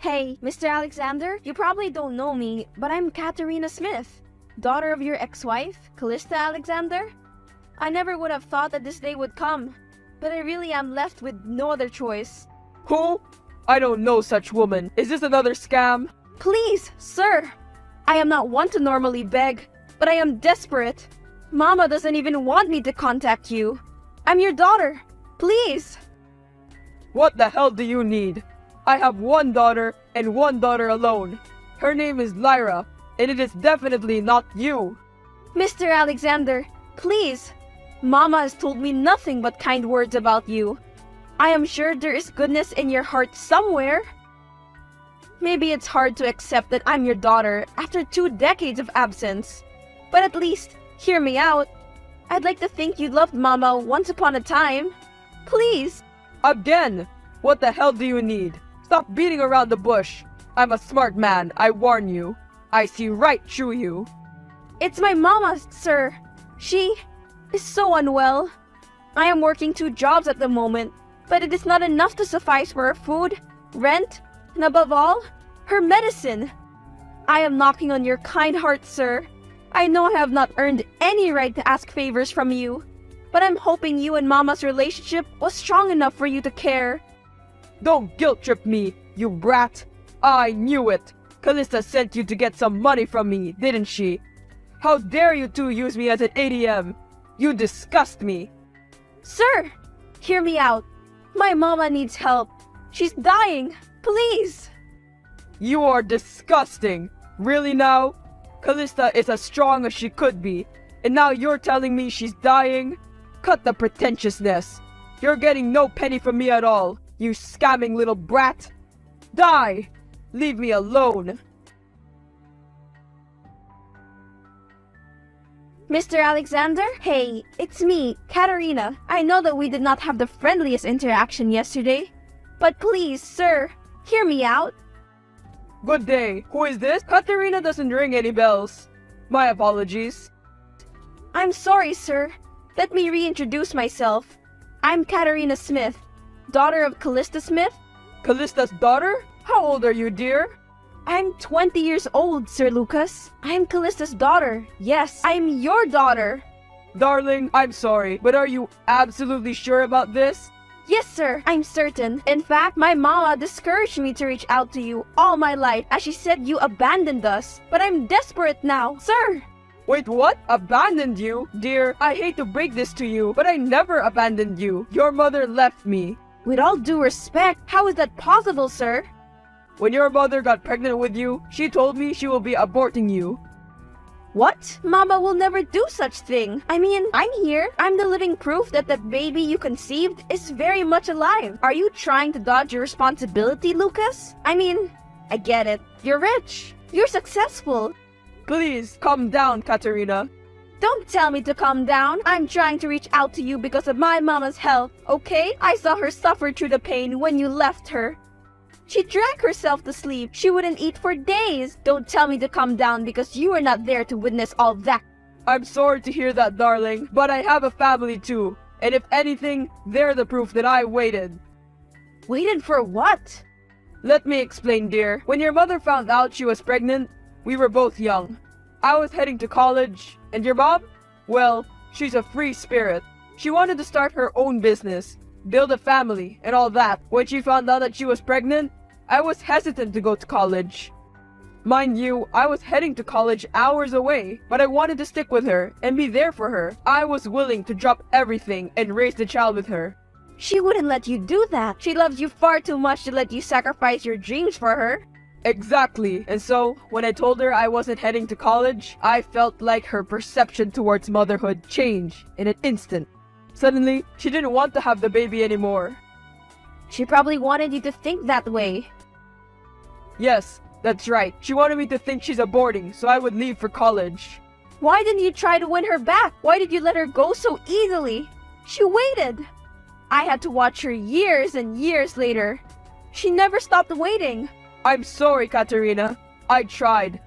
Hey, Mr. Alexander, you probably don't know me, but I'm Katerina Smith, daughter of your ex-wife, Callista Alexander. I never would have thought that this day would come, but I really am left with no other choice. Who? I don't know such woman. Is this another scam? Please, sir! I am not one to normally beg, but I am desperate. Mama doesn't even want me to contact you. I'm your daughter. Please! What the hell do you need? I have one daughter and one daughter alone. Her name is Lyra, and it is definitely not you. Mr. Alexander, please! Mama has told me nothing but kind words about you. I am sure there is goodness in your heart somewhere. Maybe it's hard to accept that I'm your daughter after 2 decades of absence. But at least, hear me out. I'd like to think you loved Mama once upon a time. Please! Again! What the hell do you need? Stop beating around the bush. I'm a smart man, I warn you. I see right through you. It's my mama, sir. She is so unwell. I am working 2 jobs at the moment, but it is not enough to suffice for her food, rent, and above all, her medicine. I am knocking on your kind heart, sir. I know I have not earned any right to ask favors from you, but I'm hoping you and Mama's relationship was strong enough for you to care. Don't guilt-trip me, you brat. I knew it. Callista sent you to get some money from me, didn't she? How dare you two use me as an ATM? You disgust me. Sir, hear me out. My mama needs help. She's dying. Please. You are disgusting. Really now? Callista is as strong as she could be, and now you're telling me she's dying? Cut the pretentiousness. You're getting no penny from me at all, you scamming little brat. Die! Leave me alone. Mr. Alexander? Hey, it's me, Katerina. I know that we did not have the friendliest interaction yesterday, but please, sir, hear me out. Good day. Who is this? Katerina doesn't ring any bells. My apologies. I'm sorry, sir. Let me reintroduce myself. I'm Katerina Smith, daughter of Callista Smith. Callista's daughter? How old are you, dear? I'm 20 years old, Sir Lucas. I'm Callista's daughter. Yes, I'm your daughter. Darling, I'm sorry, but are you absolutely sure about this? Yes, sir, I'm certain. In fact, my mama discouraged me to reach out to you all my life as she said you abandoned us. But I'm desperate now, sir. Wait, what? Abandoned you? Dear, I hate to break this to you, but I never abandoned you. Your mother left me. With all due respect, how is that possible, sir? When your mother got pregnant with you, she told me she will be aborting you. What? Mama will never do such thing. I mean, I'm here. I'm the living proof that the baby you conceived is very much alive. Are you trying to dodge your responsibility, Lucas? I mean, I get it. You're rich. You're successful. Please, calm down, Katerina. Don't tell me to calm down. I'm trying to reach out to you because of my mama's health, okay? I saw her suffer through the pain when you left her. She drank herself to sleep. She wouldn't eat for days. Don't tell me to calm down because you were not there to witness all that. I'm sorry to hear that, darling, but I have a family too. And if anything, they're the proof that I waited. Waited for what? Let me explain, dear. When your mother found out she was pregnant, we were both young. I was heading to college, and your mom? Well, she's a free spirit. She wanted to start her own business, build a family, and all that. When she found out that she was pregnant, I was hesitant to go to college. Mind you, I was heading to college hours away, but I wanted to stick with her and be there for her. I was willing to drop everything and raise the child with her. She wouldn't let you do that. She loves you far too much to let you sacrifice your dreams for her. Exactly. And so, when I told her I wasn't heading to college, I felt like her perception towards motherhood changed in an instant. Suddenly, she didn't want to have the baby anymore. She probably wanted you to think that way. Yes, that's right. She wanted me to think she's aborting, so I would leave for college. Why didn't you try to win her back? Why did you let her go so easily? She waited. I had to watch her years and years later. She never stopped waiting. I'm sorry, Katerina. I tried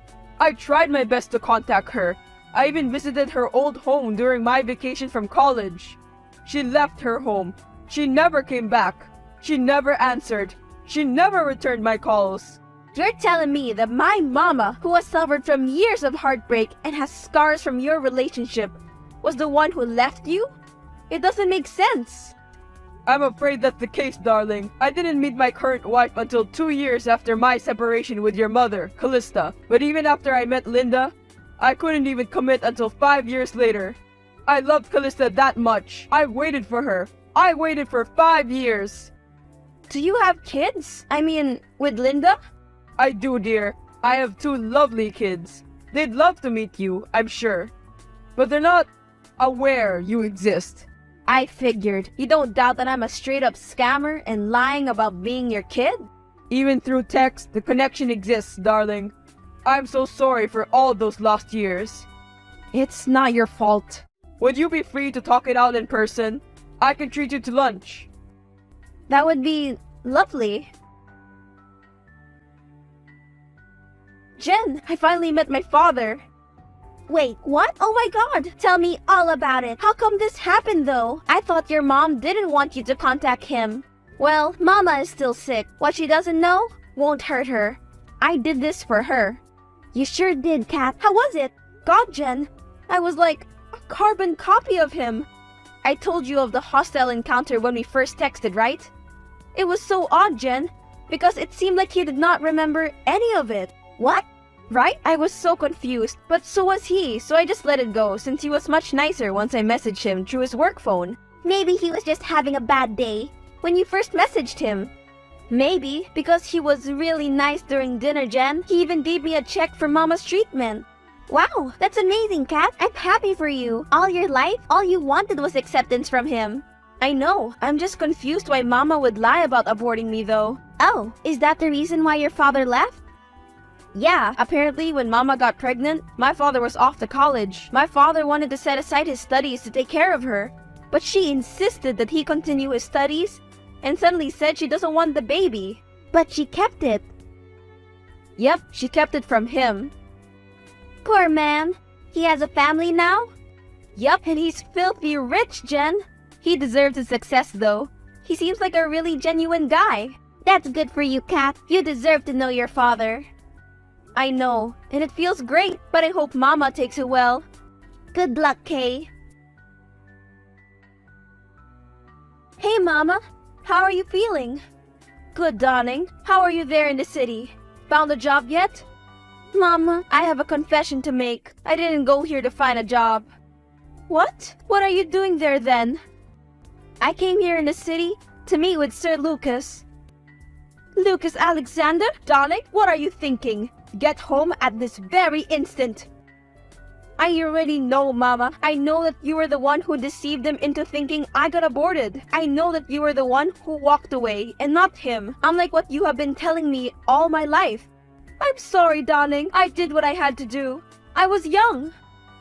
my best to contact her. I even visited her old home during my vacation from college. She left her home. She never came back. She never answered. She never returned my calls. You're telling me that my mama, who has suffered from years of heartbreak and has scars from your relationship, was the one who left you? It doesn't make sense. I'm afraid that's the case, darling. I didn't meet my current wife until 2 years after my separation with your mother, Callista. But even after I met Linda, I couldn't even commit until 5 years later. I loved Callista that much. I waited for her. I waited for 5 years. Do you have kids? I mean, with Linda? I do, dear. I have 2 lovely kids. They'd love to meet you, I'm sure. But they're not aware you exist. I figured. You don't doubt that I'm a straight-up scammer and lying about being your kid? Even through text, the connection exists, darling. I'm so sorry for all those lost years. It's not your fault. Would you be free to talk it out in person? I can treat you to lunch. That would be lovely. Jen, I finally met my father. Wait, what? Oh my god! Tell me all about it. How come this happened though? I thought your mom didn't want you to contact him. Well, Mama is still sick. What she doesn't know won't hurt her. I did this for her. You sure did, Kat. How was it? God, Jen, I was like a carbon copy of him. I told you of the hostile encounter when we first texted, right? It was so odd, Jen, because it seemed like he did not remember any of it. What? Right? I was so confused, but so was he, so I just let it go since he was much nicer once I messaged him through his work phone. Maybe he was just having a bad day when you first messaged him. Maybe because he was really nice during dinner, Jen. He even gave me a check for Mama's treatment. Wow, that's amazing, Kat. I'm happy for you. All your life, all you wanted was acceptance from him. I know. I'm just confused why Mama would lie about aborting me though. Oh, is that the reason why your father left? Yeah, apparently when Mama got pregnant, my father was off to college. My father wanted to set aside his studies to take care of her, but she insisted that he continue his studies and suddenly said she doesn't want the baby. But she kept it. Yep, she kept it from him. Poor man. He has a family now? Yep, and he's filthy rich, Jen. He deserves his success though. He seems like a really genuine guy. That's good for you, Kat. You deserve to know your father. I know, and it feels great, but I hope Mama takes it well. Good luck, Kay. Hey, Mama. How are you feeling? Good, darling. How are you there in the city? Found a job yet? Mama, I have a confession to make. I didn't go here to find a job. What? What are you doing there then? I came here in the city to meet with Sir Lucas. Lucas Alexander? Darling, what are you thinking? Get home at this very instant. I already know, Mama. I know that you were the one who deceived them into thinking I got aborted. I know that you were the one who walked away and not him, unlike what you have been telling me all my life. I'm sorry, darling. I did what I had to do. I was young.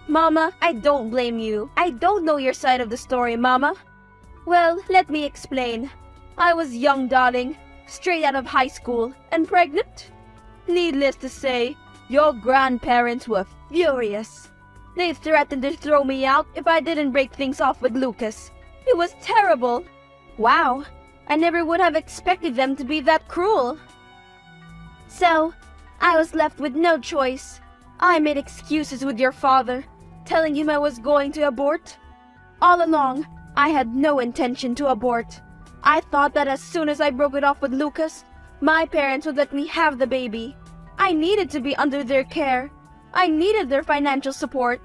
Mama, I don't blame you. I don't know your side of the story, Mama. Well, let me explain. I was young, darling, straight out of high school, and pregnant. Needless to say, your grandparents were furious. They threatened to throw me out if I didn't break things off with Lucas. It was terrible. Wow, I never would have expected them to be that cruel. So, I was left with no choice. I made excuses with your father, telling him I was going to abort. All along, I had no intention to abort. I thought that as soon as I broke it off with Lucas, my parents would let me have the baby. I needed to be under their care. I needed their financial support.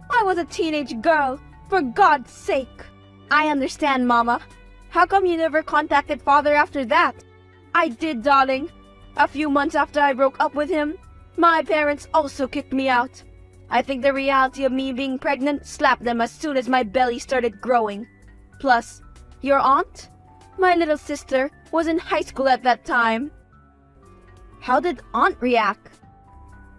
I was a teenage girl, for God's sake. I understand, Mama. How come you never contacted Father after that? I did, darling. A few months after I broke up with him, my parents also kicked me out. I think the reality of me being pregnant slapped them as soon as my belly started growing. Plus, your aunt? My little sister was in high school at that time. How did Aunt react?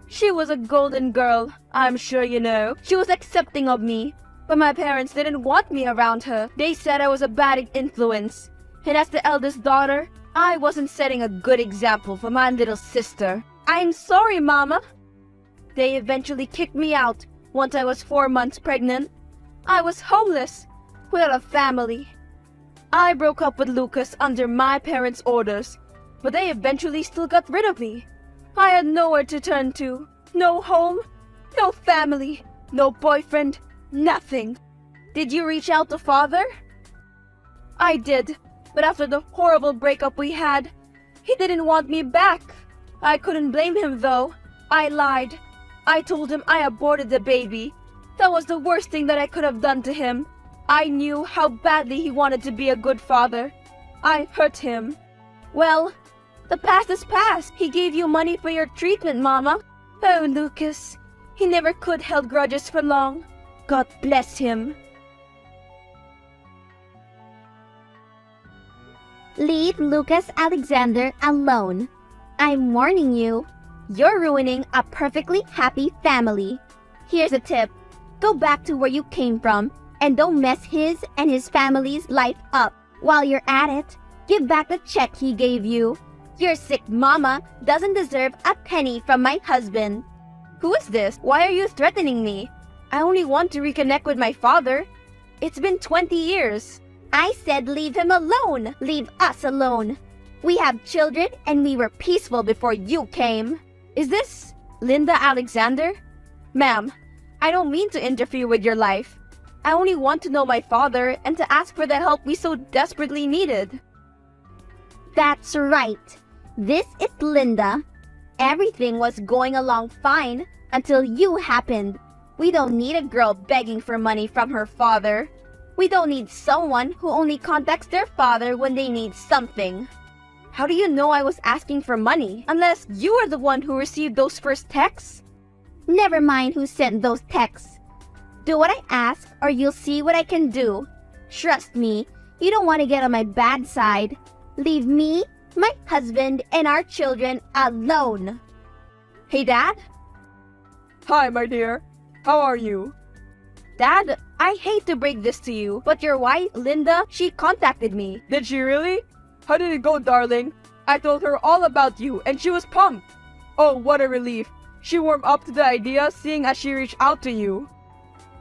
She was a golden girl, I'm sure you know. She was accepting of me, but my parents didn't want me around her. They said I was a bad influence. And as the eldest daughter, I wasn't setting a good example for my little sister. I'm sorry, Mama. They eventually kicked me out once I was 4 months pregnant. I was homeless, without a family. I broke up with Lucas under my parents' orders, but they eventually still got rid of me. I had nowhere to turn to. No home, no family, no boyfriend, nothing. Did you reach out to father? I did, but after the horrible breakup we had, he didn't want me back. I couldn't blame him though. I lied. I told him I aborted the baby. That was the worst thing that I could have done to him. I knew how badly he wanted to be a good father. I hurt him. Well, the past is past. He gave you money for your treatment, Mama. Oh, Lucas. He never could hold grudges for long. God bless him. Leave Lucas Alexander alone. I'm warning you. You're ruining a perfectly happy family. Here's a tip. Go back to where you came from and don't mess his and his family's life up. While you're at it, give back the check he gave you. Your sick mama doesn't deserve a penny from my husband. Who is this? Why are you threatening me? I only want to reconnect with my father. It's been 20 years. I said leave him alone. Leave us alone. We have children and we were peaceful before you came. Is this Linda Alexander? Ma'am, I don't mean to interfere with your life. I only want to know my father and to ask for the help we so desperately needed. That's right. This is Linda. Everything was going along fine until you happened. We don't need a girl begging for money from her father. We don't need someone who only contacts their father when they need something. How do you know I was asking for money? Unless you are the one who received those first texts? Never mind who sent those texts. Do what I ask or you'll see what I can do. Trust me, you don't want to get on my bad side. Leave me, my husband, and our children alone. Hey, Dad? Hi, my dear. How are you? Dad, I hate to break this to you, but your wife, Linda, she contacted me. Did she really? How did it go, darling? I told her all about you, and she was pumped. Oh, what a relief. She warmed up to the idea seeing as she reached out to you.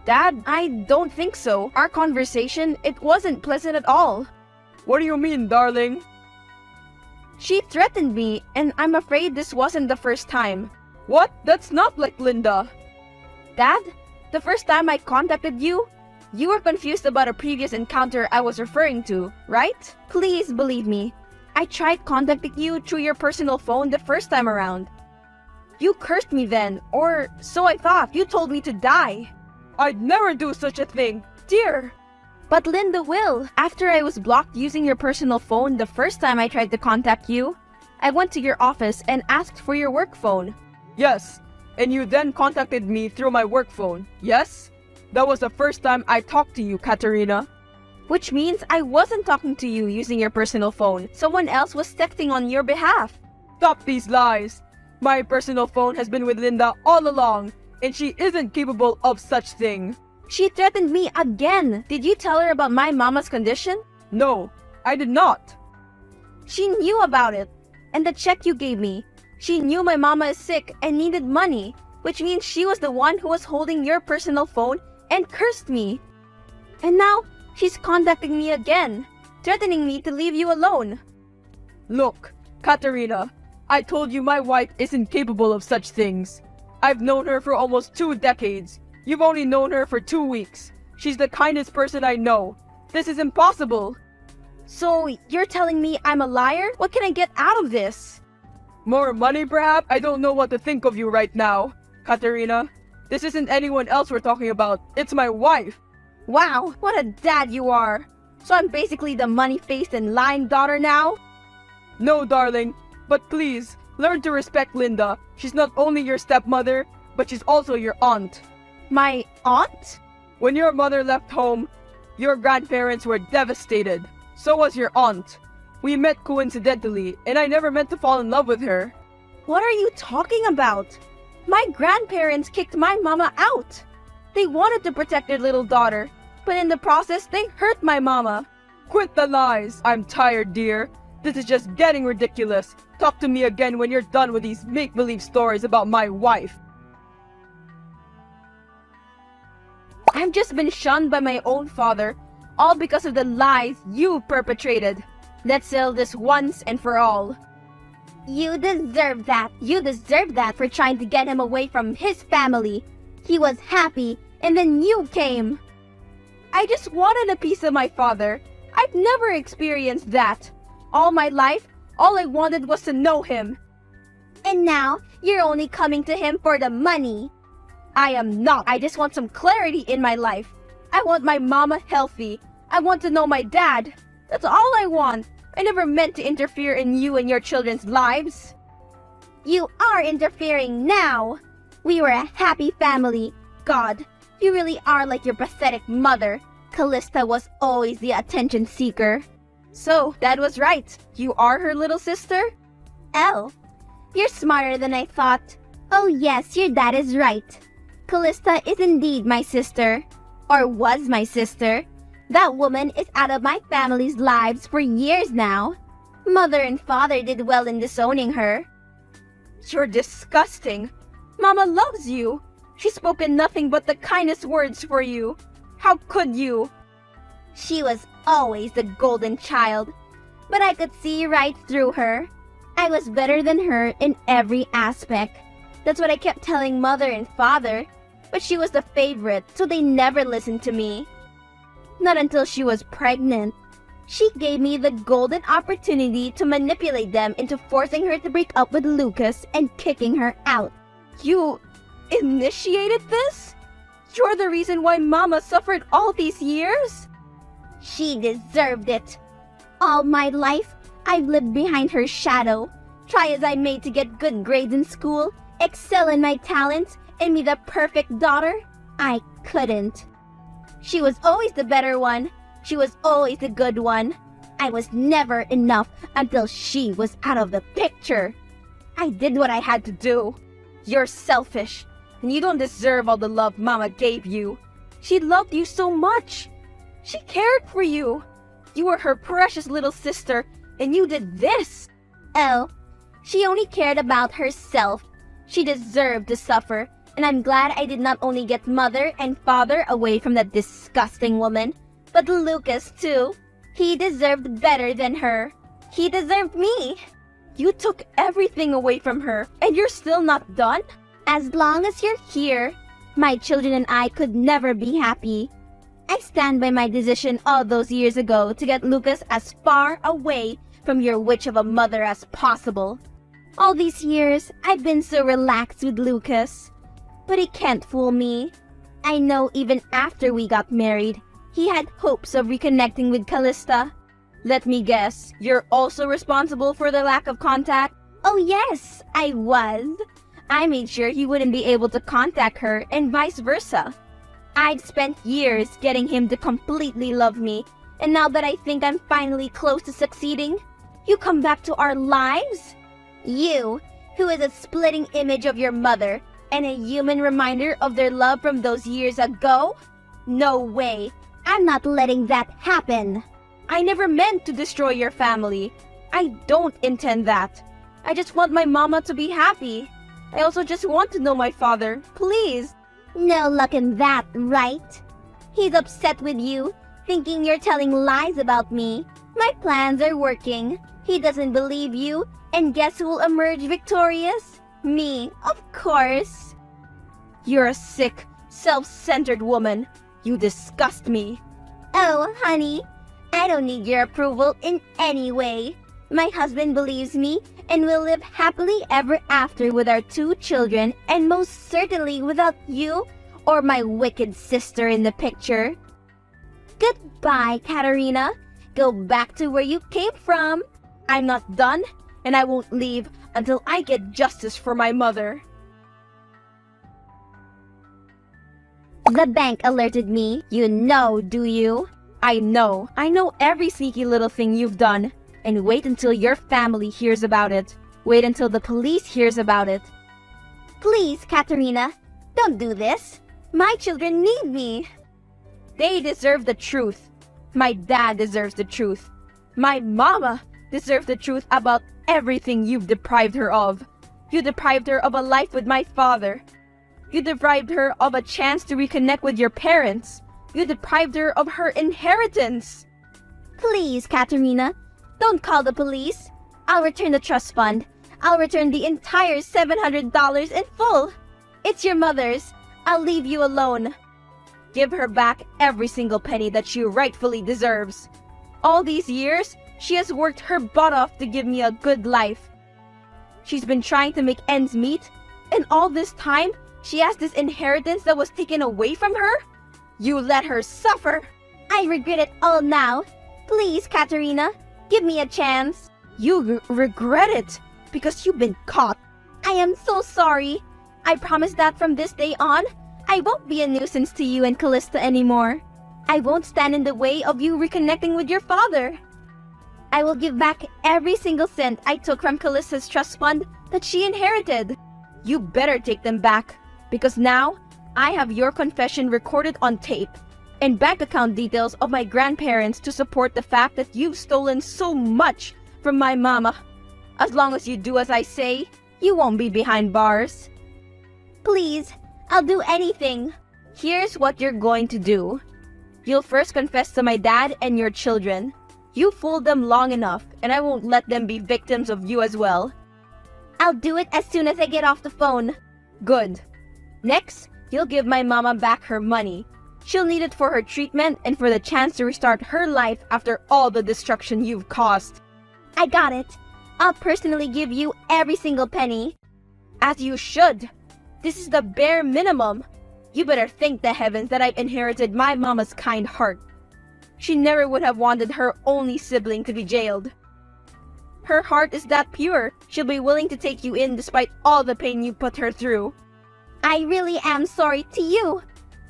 Dad, I don't think so. Our conversation, it wasn't pleasant at all. What do you mean, darling? She threatened me, and I'm afraid this wasn't the first time. What? That's not like Linda. Dad, the first time I contacted you, you were confused about a previous encounter I was referring to, right? Please believe me. I tried contacting you through your personal phone the first time around. You cursed me then, or so I thought. You told me to die. I'd never do such a thing. Dear. But Linda will. After I was blocked using your personal phone the first time I tried to contact you, I went to your office and asked for your work phone. Yes. And you then contacted me through my work phone. Yes? That was the first time I talked to you, Katerina. Which means I wasn't talking to you using your personal phone. Someone else was texting on your behalf. Stop these lies. My personal phone has been with Linda all along, and she isn't capable of such thing. She threatened me again. Did you tell her about my mama's condition? No, I did not. She knew about it. And the check you gave me. She knew my mama is sick and needed money, which means she was the one who was holding your personal phone and cursed me. And now, she's contacting me again, threatening me to leave you alone. Look, Katerina, I told you my wife isn't capable of such things. I've known her for almost 2 decades. You've only known her for 2 weeks. She's the kindest person I know. This is impossible. So, you're telling me I'm a liar? What can I get out of this? More money, perhaps? I don't know what to think of you right now, Katerina. This isn't anyone else we're talking about. It's my wife. Wow, what a dad you are. So I'm basically the money-faced and lying daughter now? No, darling. But please, learn to respect Linda. She's not only your stepmother, but she's also your aunt. My aunt? When your mother left home, your grandparents were devastated. So was your aunt. We met coincidentally, and I never meant to fall in love with her. What are you talking about? My grandparents kicked my mama out. They wanted to protect their little daughter, but in the process, they hurt my mama. Quit the lies. I'm tired, dear. This is just getting ridiculous. Talk to me again when you're done with these make-believe stories about my wife. I've just been shunned by my own father, all because of the lies you perpetrated. Let's settle this once and for all. You deserve that. You deserve that for trying to get him away from his family. He was happy, and then you came. I just wanted a piece of my father. I've never experienced that. All my life, all I wanted was to know him. And now, you're only coming to him for the money. I am not. I just want some clarity in my life. I want my mama healthy. I want to know my dad. That's all I want. I never meant to interfere in you and your children's lives. You are interfering now. We were a happy family. God, you really are like your pathetic mother. Callista was always the attention seeker. So, Dad was right. You are her little sister? Oh, you're smarter than I thought. Oh yes, your dad is right. Callista is indeed my sister. Or was my sister. That woman is out of my family's lives for years now. Mother and father did well in disowning her. You're disgusting. Mama loves you. She's spoken nothing but the kindest words for you. How could you? She was always the golden child. But I could see right through her. I was better than her in every aspect. That's what I kept telling mother and father. But she was the favorite, so they never listened to me. Not until she was pregnant. She gave me the golden opportunity to manipulate them into forcing her to break up with Lucas and kicking her out. You initiated this? You're the reason why Mama suffered all these years? She deserved it. All my life, I've lived behind her shadow. Try as I may to get good grades in school, excel in my talents, and be the perfect daughter, I couldn't. She was always the better one. She was always the good one. I was never enough until she was out of the picture. I did what I had to do. You're selfish, and you don't deserve all the love Mama gave you. She loved you so much. She cared for you. You were her precious little sister, and you did this. Oh, she only cared about herself. She deserved to suffer, and I'm glad I did not only get mother and father away from that disgusting woman, but Lucas too. He deserved better than her. He deserved me. You took everything away from her, and you're still not done? As long as you're here, my children and I could never be happy. I stand by my decision all those years ago to get Lucas as far away from your witch of a mother as possible. All these years, I've been so relaxed with Lucas. But he can't fool me. I know even after we got married, he had hopes of reconnecting with Callista. Let me guess, you're also responsible for the lack of contact? Oh yes, I was. I made sure he wouldn't be able to contact her and vice versa. I'd spent years getting him to completely love me, and now that I think I'm finally close to succeeding, you come back to our lives? You, who is a splitting image of your mother, and a human reminder of their love from those years ago? No way. I'm not letting that happen. I never meant to destroy your family. I don't intend that. I just want my mama to be happy. I also just want to know my father. Please. No luck in that, right? He's upset with you, thinking you're telling lies about me. My plans are working. He doesn't believe you, and guess who will emerge victorious? Me, of course. You're a sick, self-centered woman. You disgust me. Oh, honey, I don't need your approval in any way. My husband believes me, and we'll live happily ever after with our 2 children, and most certainly without you or my wicked sister in the picture. Goodbye, Katerina. Go back to where you came from. I'm not done, and I won't leave until I get justice for my mother. The bank alerted me. You know, do you? I know every sneaky little thing you've done. And wait until your family hears about it. Wait until the police hears about it. Please, Katerina, don't do this. My children need me. They deserve the truth. My dad deserves the truth. My mama deserves the truth about everything you've deprived her of. You deprived her of a life with my father. You deprived her of a chance to reconnect with your parents. You deprived her of her inheritance. Please, Katerina, don't call the police. I'll return the trust fund. I'll return the entire $700 in full. It's your mother's. I'll leave you alone. Give her back every single penny that she rightfully deserves. All these years, she has worked her butt off to give me a good life. She's been trying to make ends meet, and all this time, she has this inheritance that was taken away from her? You let her suffer! I regret it all now. Please, Katerina, give me a chance. You regret it because you've been caught. I am so sorry. I promise that from this day on, I won't be a nuisance to you and Callista anymore. I won't stand in the way of you reconnecting with your father. I will give back every single cent I took from Callista's trust fund that she inherited. You better take them back, because now I have your confession recorded on tape and bank account details of my grandparents to support the fact that you've stolen so much from my mama. As long as you do as I say, you won't be behind bars. Please, I'll do anything. Here's what you're going to do. You'll first confess to my dad and your children. You fooled them long enough, and I won't let them be victims of you as well. I'll do it as soon as I get off the phone. Good. Next, you'll give my mama back her money. She'll need it for her treatment and for the chance to restart her life after all the destruction you've caused. I got it. I'll personally give you every single penny. As you should. This is the bare minimum. You better thank the heavens that I've inherited my mama's kind heart. She never would have wanted her only sibling to be jailed. Her heart is that pure, she'll be willing to take you in despite all the pain you put her through. I really am sorry to you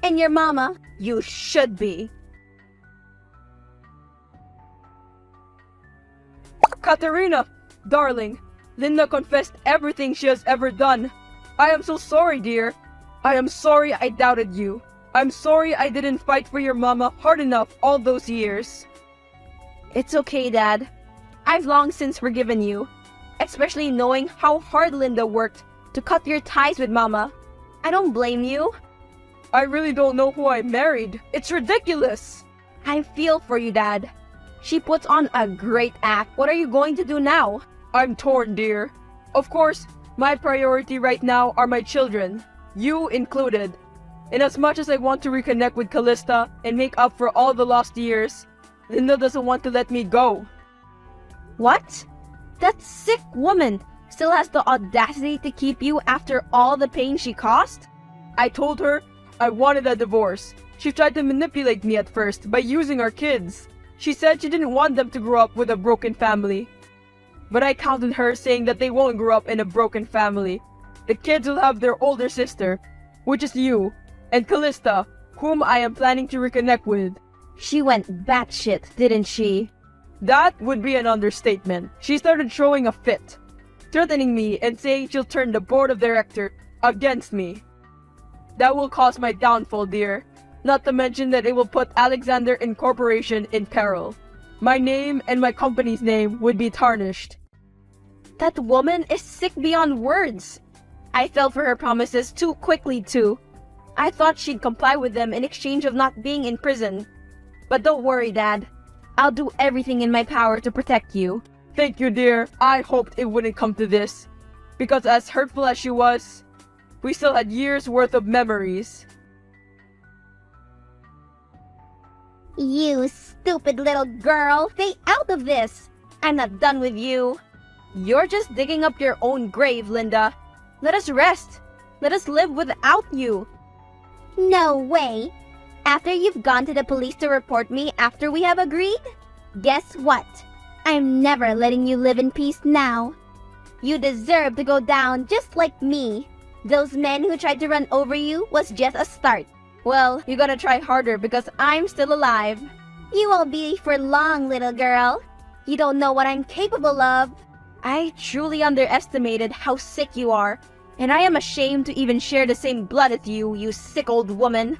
and your mama. You should be. Katerina, darling, Linda confessed everything she has ever done. I am so sorry, dear. I am sorry I doubted you. I'm sorry I didn't fight for your mama hard enough all those years. It's okay, Dad. I've long since forgiven you, especially knowing how hard Linda worked to cut your ties with Mama. I don't blame you. I really don't know who I married. It's ridiculous. I feel for you, Dad. She puts on a great act. What are you going to do now? I'm torn, dear. Of course, my priority right now are my children, you included. And as much as I want to reconnect with Callista and make up for all the lost years, Linda doesn't want to let me go. What? That sick woman still has the audacity to keep you after all the pain she caused? I told her I wanted a divorce. She tried to manipulate me at first by using our kids. She said she didn't want them to grow up with a broken family. But I counted her, saying that they won't grow up in a broken family. The kids will have their older sister, which is you, and Callista, whom I am planning to reconnect with. She went batshit, didn't she? That would be an understatement. She started throwing a fit, threatening me and saying she'll turn the board of directors against me. That will cause my downfall, dear. Not to mention that it will put Alexander Incorporation in peril. My name and my company's name would be tarnished. That woman is sick beyond words. I fell for her promises too quickly, too. I thought she'd comply with them in exchange of not being in prison. But don't worry, Dad. I'll do everything in my power to protect you. Thank you, dear. I hoped it wouldn't come to this. Because as hurtful as she was, we still had years worth of memories. You stupid little girl, stay out of this. I'm not done with you. You're just digging up your own grave, Linda. Let us rest. Let us live without you. No way. After you've gone to the police to report me after we have agreed? Guess what? I'm never letting you live in peace now. You deserve to go down just like me. Those men who tried to run over you was just a start. Well, you gotta try harder because I'm still alive. You won't be for long, little girl. You don't know what I'm capable of. I truly underestimated how sick you are, and I am ashamed to even share the same blood as you, you sick old woman.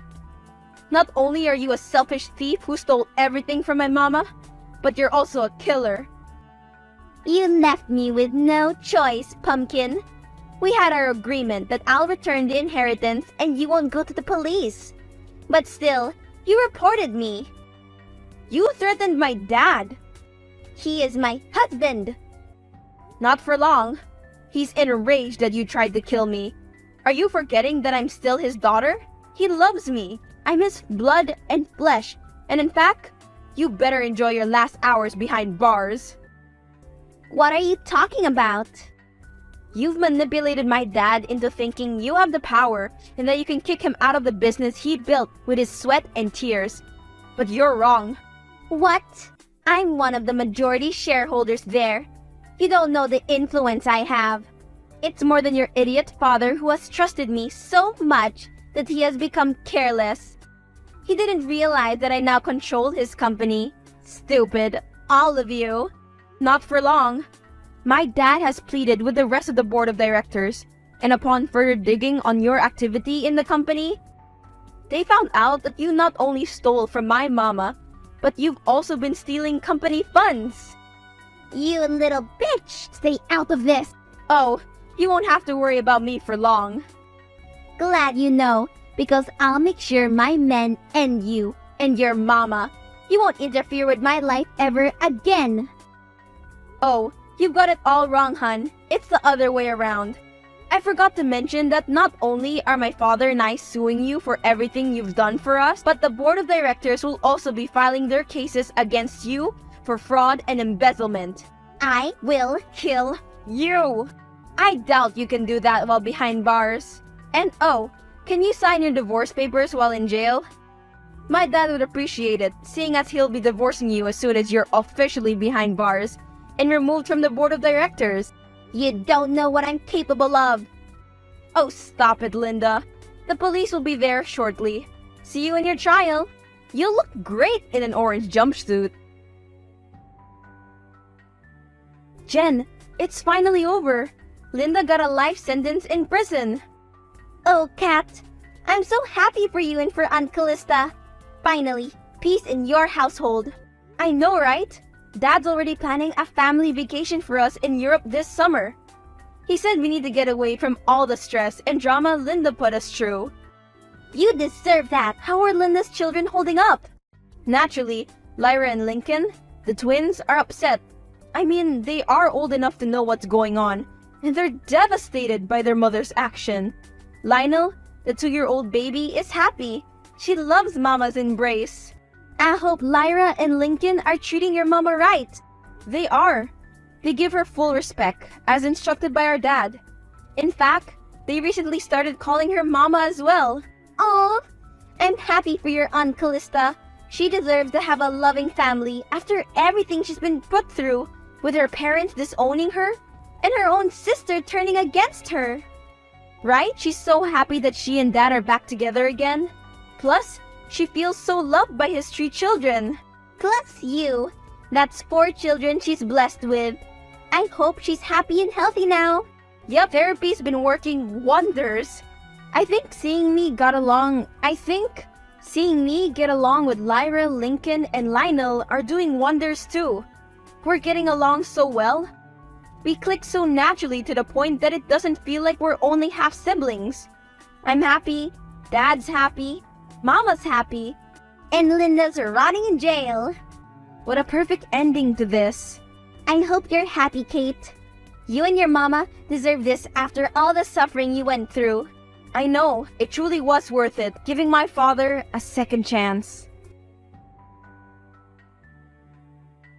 Not only are you a selfish thief who stole everything from my mama, but you're also a killer. You left me with no choice, Pumpkin. We had our agreement that I'll return the inheritance and you won't go to the police. But still, you reported me. You threatened my dad. He is my husband. Not for long. He's enraged that you tried to kill me. Are you forgetting that I'm still his daughter? He loves me. I'm his blood and flesh. And in fact, you better enjoy your last hours behind bars. What are you talking about? You've manipulated my dad into thinking you have the power and that you can kick him out of the business he built with his sweat and tears. But you're wrong. What? I'm one of the majority shareholders there. You don't know the influence I have. It's more than your idiot father who has trusted me so much that he has become careless. He didn't realize that I now control his company. Stupid, all of you. Not for long. My dad has pleaded with the rest of the board of directors, and upon further digging on your activity in the company, they found out that you not only stole from my mama, but you've also been stealing company funds. You little bitch! Stay out of this! Oh, you won't have to worry about me for long. Glad you know, because I'll make sure my men and you and your mama, you won't interfere with my life ever again. Oh, you've got it all wrong, hun. It's the other way around. I forgot to mention that not only are my father and I suing you for everything you've done for us, but the board of directors will also be filing their cases against you for fraud and embezzlement. I will kill You! I doubt you can do that while behind bars. And oh, can you sign your divorce papers while in jail? My dad would appreciate it, seeing as he'll be divorcing you as soon as you're officially behind bars and removed from the board of directors. You don't know what I'm capable of. Oh, stop it, Linda. The police will be there shortly. See you in your trial. You'll look great in an orange jumpsuit. Jen, it's finally over. Linda got a life sentence in prison. Oh, Kat, I'm so happy for you and for Aunt Callista. Finally, peace in your household. I know, right? Dad's already planning a family vacation for us in Europe this summer. He said we need to get away from all the stress and drama Linda put us through. You deserve that. How are Linda's children holding up? Naturally, Lyra and Lincoln, the twins, are upset. I mean, they are old enough to know what's going on, and they're devastated by their mother's action. Lionel, the 2-year-old baby, is happy. She loves Mama's embrace. I hope Lyra and Lincoln are treating your mama right. They are. They give her full respect, as instructed by our dad. In fact, they recently started calling her Mama as well. Aw, I'm happy for your Aunt Callista. She deserves to have a loving family after everything she's been put through, with her parents disowning her and her own sister turning against her. Right? She's so happy that she and Dad are back together again. Plus, she feels so loved by his 3 children. Plus you. That's 4 children she's blessed with. I hope she's happy and healthy now. Yep, therapy's been working wonders. I think seeing me get along with Lyra, Lincoln, and Lionel are doing wonders too. We're getting along so well. We click so naturally to the point that it doesn't feel like we're only half siblings. I'm happy, Dad's happy, Mama's happy, and Linda's rotting in jail. What a perfect ending to this. I hope you're happy, Kate. You and your mama deserve this after all the suffering you went through. I know, it truly was worth it, giving my father a second chance.